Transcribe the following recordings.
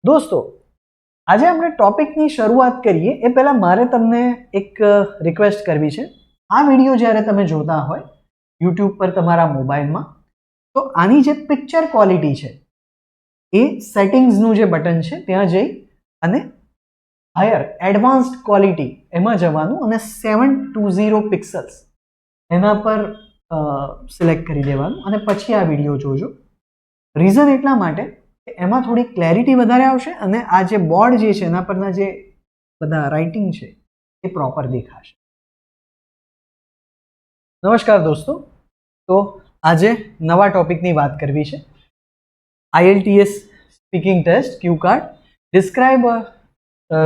દોસ્તો, આજે આપણે ટોપિકની શરૂઆત કરીએ એ પહેલા મારે તમને એક રિક્વેસ્ટ કરવી છે. આ વિડીયો જ્યારે તમે જોતા હોય યુટ્યુબ પર તમારા મોબાઈલમાં, તો આની જે પિક્ચર ક્વોલિટી છે એ સેટિંગ્સનું જે બટન છે ત્યાં જઈ અને હાયર એડવાન્સ્ડ ક્વોલિટી એમાં જવાનું અને 720 પિક્સલ્સ એના પર સિલેક્ટ કરી દેવાનું અને પછી આ વિડીયો જોજો. રીઝન એટલા માટે કે એમાં થોડી ક્લેરિટી વધારે આવશે અને આ જે બોર્ડ જે છે એના પરના જે બધા રાઇટિંગ છે એ પ્રોપર દેખાશે. નમસ્કાર દોસ્તો, તો આજે નવા ટોપિકની વાત કરવી છે. IELTS speaking test cue card. Describe a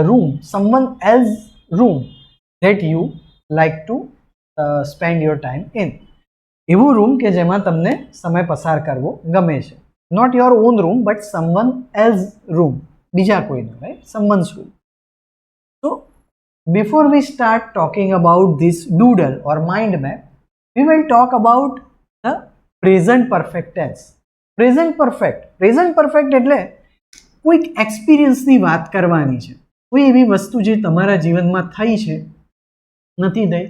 room, someone else room that you like to spend your time in. એવું રૂમ કે જેમાં તમને સમય પસાર કરવો ગમે છે. Not your own room but someone else room, બીજા કોઈનો, right? Someone's room. So before we start talking about this doodle or mind map, we will talk about the present perfect tense. Present perfect એટલે કોઈક એક્સપિરિયન્સની વાત કરવાની છે. કોઈ એવી વસ્તુ જે તમારા જીવનમાં થઈ છે, નથી થઈ,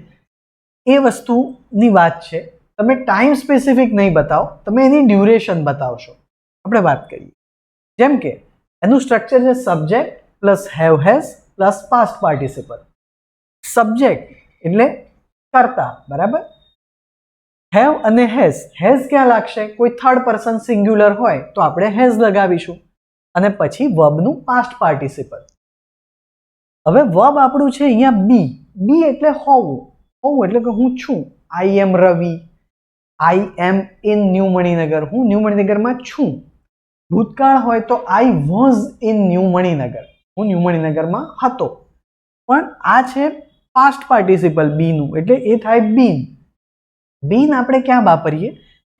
એ વસ્તુની વાત છે. તમે ટાઈમ સ્પેસિફિક નહીં બતાવો, તમે એની ડ્યુરેશન બતાવશો. આપણે વાત કરીએ જેમ કે એનું સ્ટ્રક્ચર છે subject plus have has plus past participle. Subject એટલે કર્તા, બરાબર? હેવ અને હેઝ ક્યાં લાગશે? કોઈ થર્ડ પર્સન સિંગ્યુલર હોય તો આપણે હેઝ લગાવીશું અને પછી વર્બનું પાસ્ટ પાર્ટિસિપલ. હવે વર્બ આપણું છે અહીંયા બી એટલે હોવું એટલે કે હું છું. I M Ravi, I M in new Maninagar, હું ન્યૂ મણિનગરમાં છું. ભૂતકાળ હોય તો I was in new Maninagar, હું ન્યૂ મણિનગરમાં હતો. પણ આ છે પાસ્ટ પાર્ટિસિપલ બીનું, એટલે એ થાય બીન. બીન આપણે ક્યાં વાપરીએ?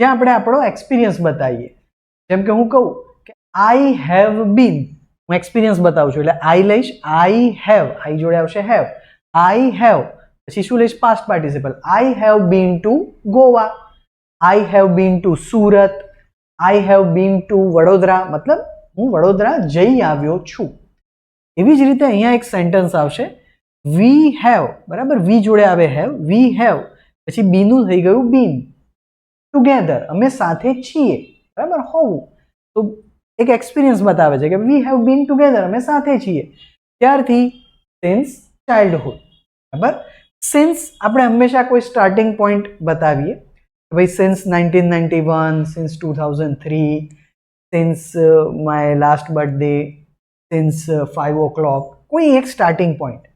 જ્યાં આપણે આપણો એક્સપિરિયન્સ બતાવીએ. જેમ કે હું કહું કે આઈ હેવ બીન, હું એક્સપિરિયન્સ બતાવું છું એટલે આઈ લઈશ આઈ હેવ, આઈ જોડે આવશે હેવ. આઈ હેવ પછી શું લઈશ? Past participle. I have been to Goa, I have been to Surat, I have been to Vadodara, મતલબ હું વડોદરા જઈ આવ્યો છું. એવી જ રીતે અહીંયા એક સેન્ટેન્સ આવશે વી હેવ, બરાબર? વી જોડે આવે હેવ, વી હેવ પછી બીનું થઈ ગયું બીન. ટુગેધર, અમે સાથે છીએ, બરાબર? હોવું તો એક એક્સપિરિયન્સ બતાવે છે કે વી હેવ બીન ટુગેધર, અમે સાથે છીએ. ત્યારથી સિન્સ ચાઇલ્ડહુડ, બરાબર? સિન્સ આપણે હંમેશા કોઈ સ્ટાર્ટિંગ પોઈન્ટ બતાવીએ. ભાઈ since 1991, since 2003, since my last birthday, since 5 o'clock, કોઈ એક સ્ટાર્ટિંગ પોઈન્ટ.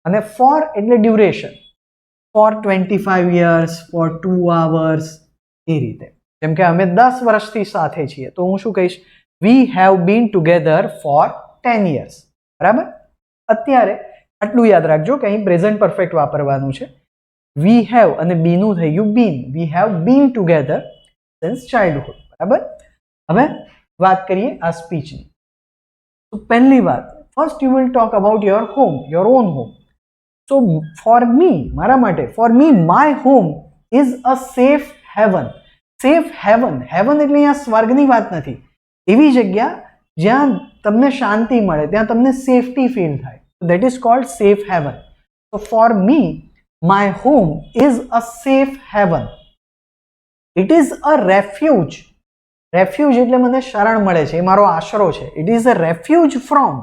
અને ફોર એટલે duration, for 25 years, for 2 hours, એ રીતે. જેમ કે અમે 10 વર્ષથી સાથે છીએ તો હું શું કહીશ? વી have been together four 10 years, બરાબર? અત્યારે આટલું યાદ રાખજો કે અહીં પ્રેઝન્ટ પરફેક્ટ વાપરવાનું છે. વી હેવ અને બીનું થઈ ગયું been. We have been together since childhood, બરાબર? હવે વાત કરીએ આ સ્પીચની. તો પહેલી વાત, first you will talk about your home, your own home. So for me, મારા માટે, for me my home is a safe haven. Safe haven, haven એટલે અહીંયા સ્વર્ગની વાત નથી. એવી જગ્યા જ્યાં તમને શાંતિ મળે, ત્યાં તમને સેફટી ફીલ થાય, that is called safe haven. તો for me my home is a safe haven. It is a refuge. Refuge એટલે મને શરણ મળે છે, એ મારો આશરો છે. It is a refuge from.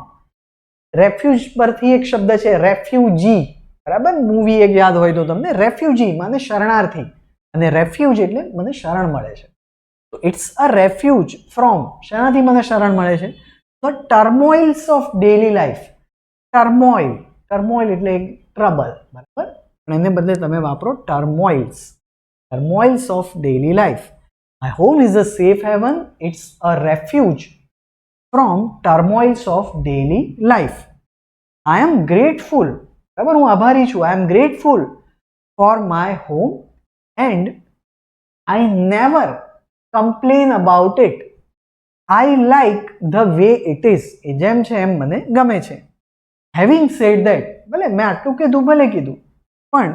Refuge પરથી એક શબ્દ છે રેફ્યુજી, બરાબર? મૂવી એક યાદ હોય તો તમને. રેફ્યુજી મને શરણાર્થી અને રેફ્યુજ એટલે મને શરણ મળે છે. તો ઇટ્સ અ રેફ્યુજ ફ્રોમ, શેનાથી મને શરણ મળે છે? The turmoils of daily life. Turmoil એટલે ટ્રબલ, બરાબર? પણ એને બદલે તમે વાપરો turmoils. Turmoils of daily life. My home is a safe haven, it's a refuge from turmoils of daily life. I am grateful, બરાબર? હું આભારી છું. I am grateful for my home and I never complain about it. I like the way it is. એ જેમ છે એમ મને ગમે છે. હેવિંગ સેડ ધેટ, ભલે મેં આટલું કીધું, ભલે કીધું, પણ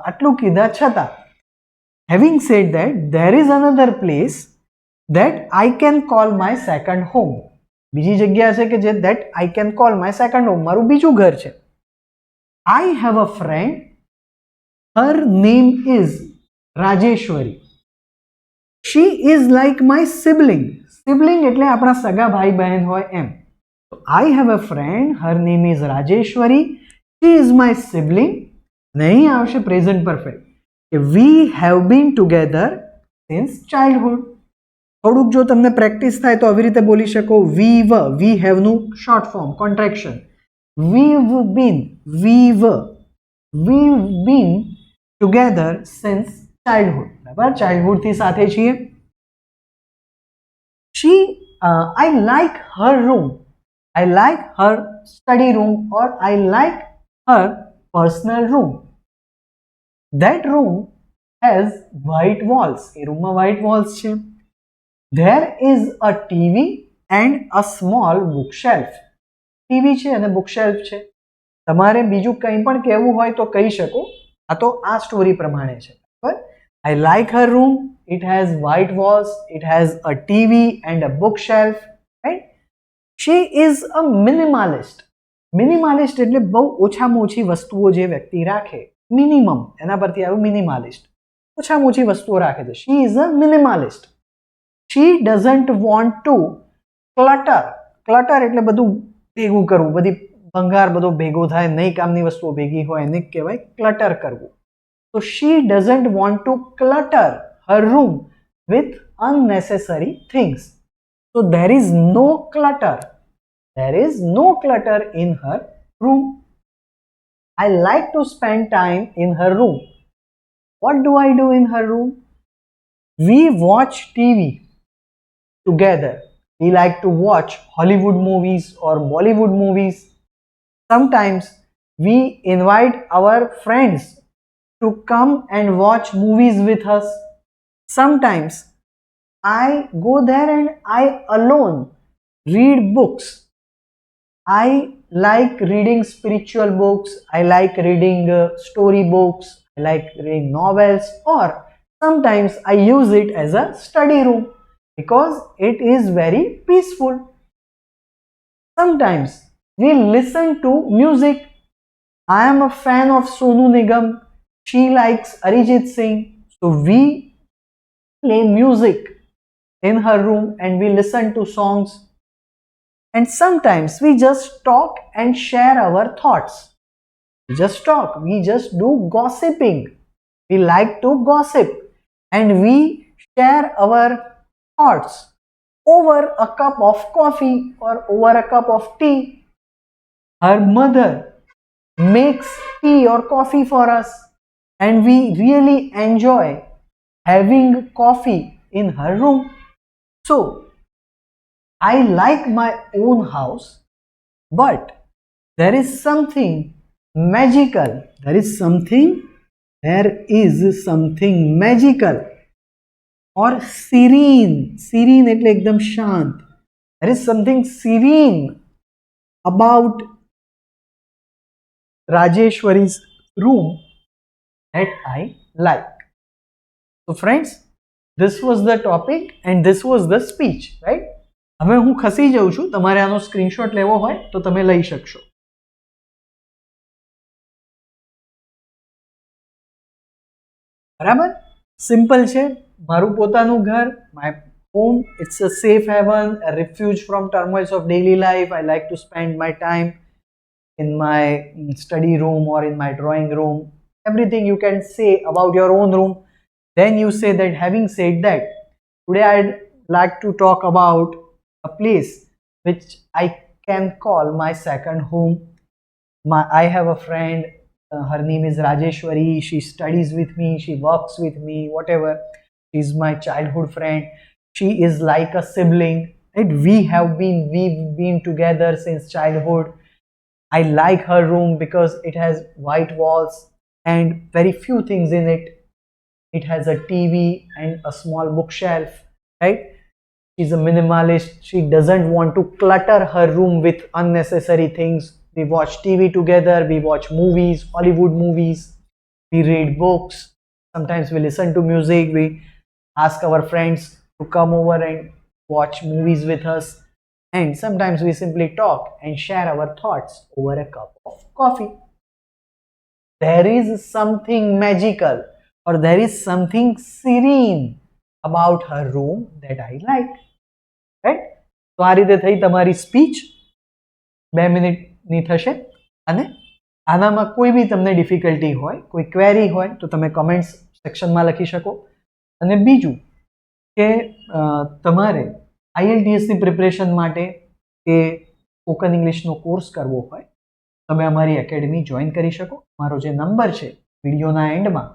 આટલું કીધા છતાં, having said that, there is another place that I can call my second home. બીજી જગ્યા છે કે જે that I can call my second home, મારું બીજું ઘર છે. I have a friend, her name is Rajeshwari. She is like my sibling. Sibling એટલે આપણા સગા ભાઈ બહેન હોય એમ. So I have a friend, her name is Rajeshwari. She is my sibling. નહીં આવશે present perfect. We have been together since childhood. થોડુંક જો તમને પ્રેક્ટિસ થાય તો આવી રીતે બોલી શકો. We have નું short form contraction. We've been together since childhood. બરાબર, ચાઇલ્ડહુડ થી સાથે છીએ. I like her room. I like her study room, or I like her personal room. That room has white walls. એ રૂમમાં white walls છે. There is a TV and a small bookshelf. TV છે અને bookshelf છે. તમારે બીજું કંઈ પણ કહેવું હોય તો કહી શકો. આ તો આ સ્ટોરી પ્રમાણે છે. બરાબર. I like her room. It has white walls. It has a TV and a bookshelf. Right? She is a minimalist. Minimalist એટલે બહુ ઓછામાં ઓછી વસ્તુઓ જે વ્યક્તિ રાખે. મિનિમમ એના પરથી આવ્યું મિનિમાલિસ્ટ. ઓછામાં ઓછી વસ્તુઓ રાખે છે. She is a minimalist. She doesn't want to clutter. Clutter એટલે બધું ભેગું કરવું, બધી ભંગાર બધો ભેગો થાય, નહીં કામની વસ્તુઓ ભેગી હોય એને કહેવાય ક્લટર કરવું. So she doesn't want to clutter her room with unnecessary things. So there is no clutter. There is no clutter in her room. I like to spend time in her room. What do I do in her room? We watch TV together. We like to watch Hollywood movies or Bollywood movies. Sometimes we invite our friends to come and watch movies with us. Sometimes I go there and I alone read books. I like reading spiritual books. I like reading story books. I like reading novels, or sometimes I use it as a study room because it is very peaceful. Sometimes we listen to music. I am a fan of Sonu Nigam. She likes Arijit Singh. So we play music in her room and we listen to songs. And sometimes we just talk and share our thoughts. We just talk. We just do gossiping. We like to gossip. And we share our thoughts over a cup of coffee or over a cup of tea. Her mother makes tea or coffee for us. And we really enjoy having coffee in her room. So, I like my own house, but there is something magical. There is something magical or serene. Serene એટલે એકદમ શાંત. There is something serene about Rajeshwari's room that I like. So friends, this was the topic and this was the speech, right? હવે હું ખસી જાઉં છું. તમારે આનો સ્ક્રીનશોટ લેવો હોય તો તમે લઈ શકશો. બરાબર, સિમ્પલ છે. મારું પોતાનું ઘર, my home, it's a safe haven, a refuge from turmoils of daily life. I like to spend my time in my study room or in my drawing room. Everything you can say about your own room. Then you say that, having said that, today I'd like to talk about a place which I can call my second home. I have a friend, her name is Rajeshwari. She studies with me, she works with me, whatever. She's my childhood friend. She is like a sibling. And we've been together since childhood. I like her room because it has white walls and very few things in it. It has a TV and a small bookshelf, right? She's a minimalist. She doesn't want to clutter her room with unnecessary things. We watch TV together. We watch movies, Hollywood movies. We read books. Sometimes we listen to music. We ask our friends to come over and watch movies with us. and sometimes we simply talk and share our thoughts over a cup of coffee. There is something magical or there is something serene about her room that I like. Right? તો આ રીતે થઈ તમારી speech 2 મિનિટની થશે અને આનામાં કોઈ બી તમને ડિફિકલ્ટી હોય કોઈ ક્વેરી હોય તો તમે કમેન્ટ્સ સેક્શનમાં લખી શકો અને બીજું કે તમારે આઈએલટીએસની પ્રિપરેશન માટે કે સ્પોકન ઇંગ્લિશનો કોર્સ કરવો હોય તમે અમારી એકેડમી જોઈન કરી શકો. મારો જે નંબર છે વિડીયોના એન્ડમાં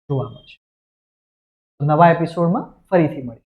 જોવા મળશે. નવા એપિસોડમાં ફરીથી મળીએ.